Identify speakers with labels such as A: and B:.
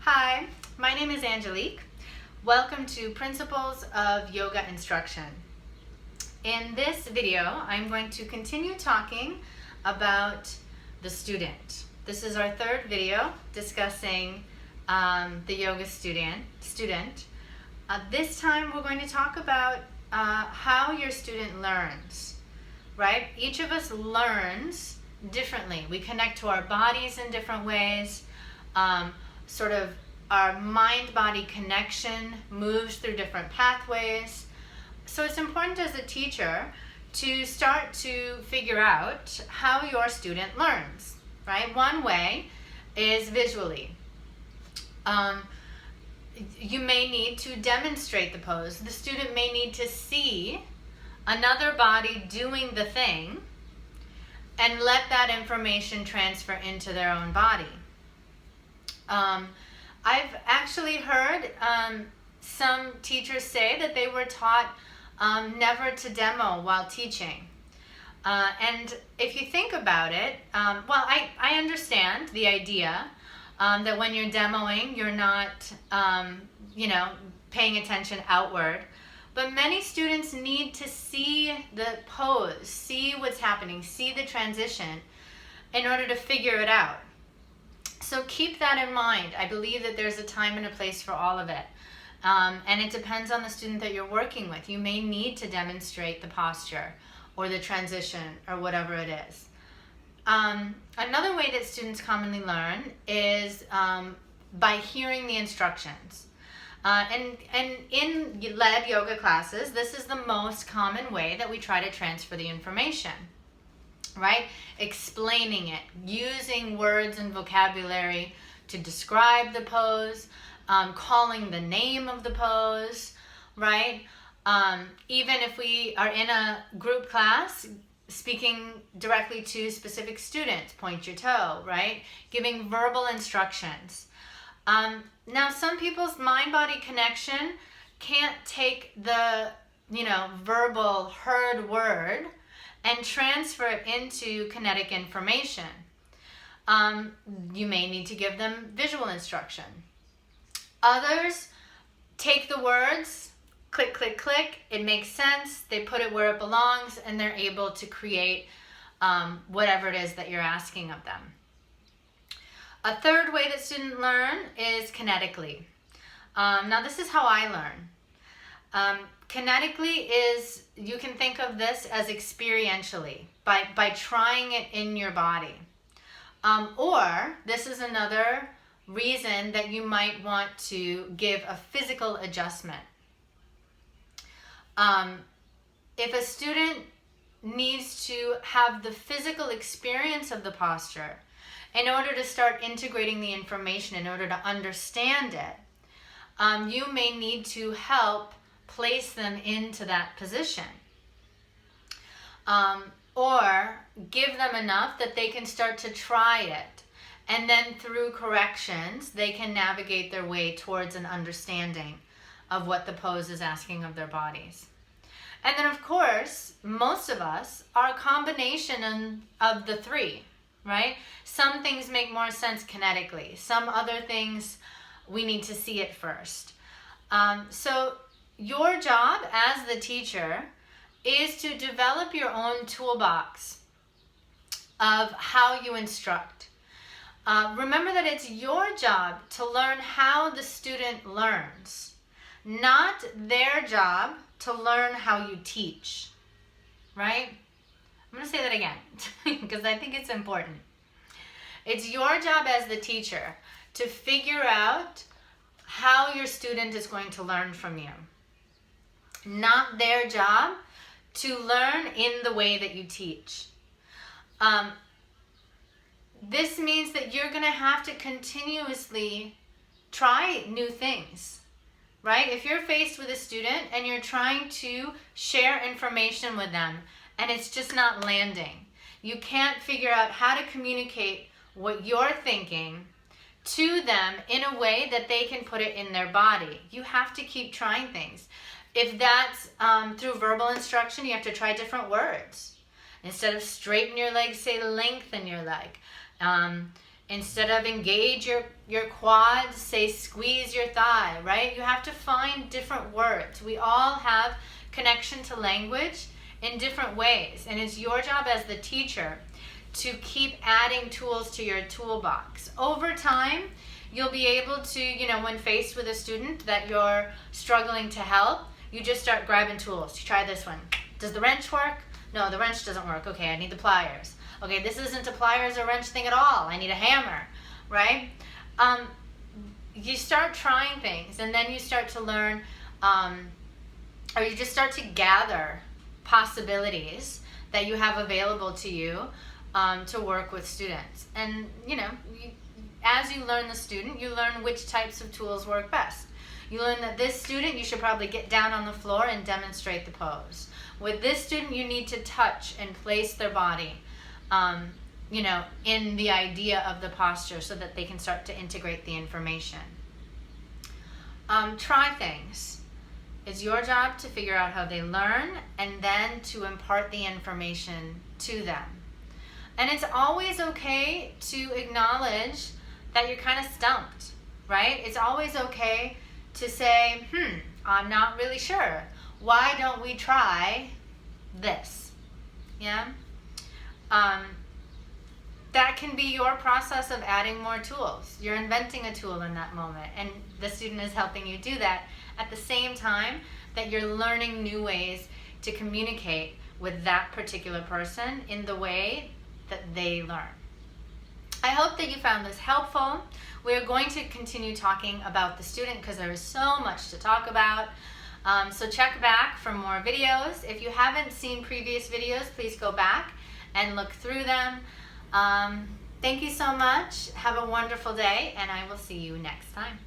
A: Hi, my name is Angelique. Welcome to Principles of Yoga Instruction. In this video, I'm going to continue talking about the student. This is our third video discussing the yoga student. This time we're going to talk about how your student learns, right? Each of us learns differently. We connect to our bodies in different ways. Sort of our mind-body connection moves through different pathways. So it's important as a teacher to start to figure out how your student learns, right? One way is visually. You may need to demonstrate the pose. The student may need to see another body doing the thing and let that information transfer into their own body. I've actually heard some teachers say that they were taught never to demo while teaching. And if you think about it, I understand the idea that when you're demoing, you're not, paying attention outward. But many students need to see the pose, see what's happening, see the transition in order to figure it out. So keep that in mind. I believe that there's a time and a place for all of it. And it depends on the student that you're working with. You may need to demonstrate the posture or the transition or whatever it is. Another way that students commonly learn is by hearing the instructions. And in lead yoga classes, this is the most common way that we try to transfer the information. Right? Explaining it, using words and vocabulary to describe the pose, calling the name of the pose, right? Even if we are in a group class, speaking directly to specific students, point your toe, right? Giving verbal instructions. Now, some people's mind-body connection can't take the, verbal heard word and transfer it into kinetic information. You may need to give them visual instruction. Others take the words, click, click, click, it makes sense, they put it where it belongs, and they're able to create whatever it is that you're asking of them. A third way that students learn is kinetically. Now this is how I learn. Kinetically is, you can think of this as experientially, by trying it in your body. Or this is another reason that you might want to give a physical adjustment. If a student needs to have the physical experience of the posture in order to start integrating the information, in order to understand it, you may need to help place them into that position. Or give them enough that they can start to try it. And then through corrections, they can navigate their way towards an understanding of what the pose is asking of their bodies. And then of course, most of us are a combination of the three, right? Some things make more sense kinetically. Some other things, we need to see it first. So your job as the teacher is to develop your own toolbox of how you instruct. Remember that it's your job to learn how the student learns, not their job to learn how you teach, right? I'm going to say that again because I think it's important. It's your job as the teacher to figure out how your student is going to learn from you. Not their job to learn in the way that you teach. This means that you're going to have to continuously try new things, right? If you're faced with a student and you're trying to share information with them and it's just not landing, you can't figure out how to communicate what you're thinking to them in a way that they can put it in their body. You have to keep trying things. If that's through verbal instruction, you have to try different words. Instead of straighten your leg, say lengthen your leg. Instead of engage your quads, say squeeze your thigh, right? You have to find different words. We all have connection to language in different ways, and it's your job as the teacher to keep adding tools to your toolbox. Over time, you'll be able to, when faced with a student that you're struggling to help, you just start grabbing tools. You try this one. Does the wrench work? No, the wrench doesn't work. Okay, I need the pliers. Okay, this isn't a pliers or wrench thing at all. I need a hammer, right? You start trying things, and then you start to learn, or you just start to gather possibilities that you have available to you to work with students. And, as you learn the student, you learn which types of tools work best. You learn that this student, you should probably get down on the floor and demonstrate the pose. With this student, you need to touch and place their body, in the idea of the posture so that they can start to integrate the information. Try things. It's your job to figure out how they learn and then to impart the information to them. And it's always okay to acknowledge that you're kind of stumped, right? It's always okay to say, I'm not really sure. Why don't we try this? Yeah? That can be your process of adding more tools. You're inventing a tool in that moment, and the student is helping you do that at the same time that you're learning new ways to communicate with that particular person in the way that they learn. I hope that you found this helpful. We're going to continue talking about the student because there is so much to talk about. So check back for more videos. If you haven't seen previous videos, please go back and look through them. Thank you so much. Have a wonderful day, and I will see you next time.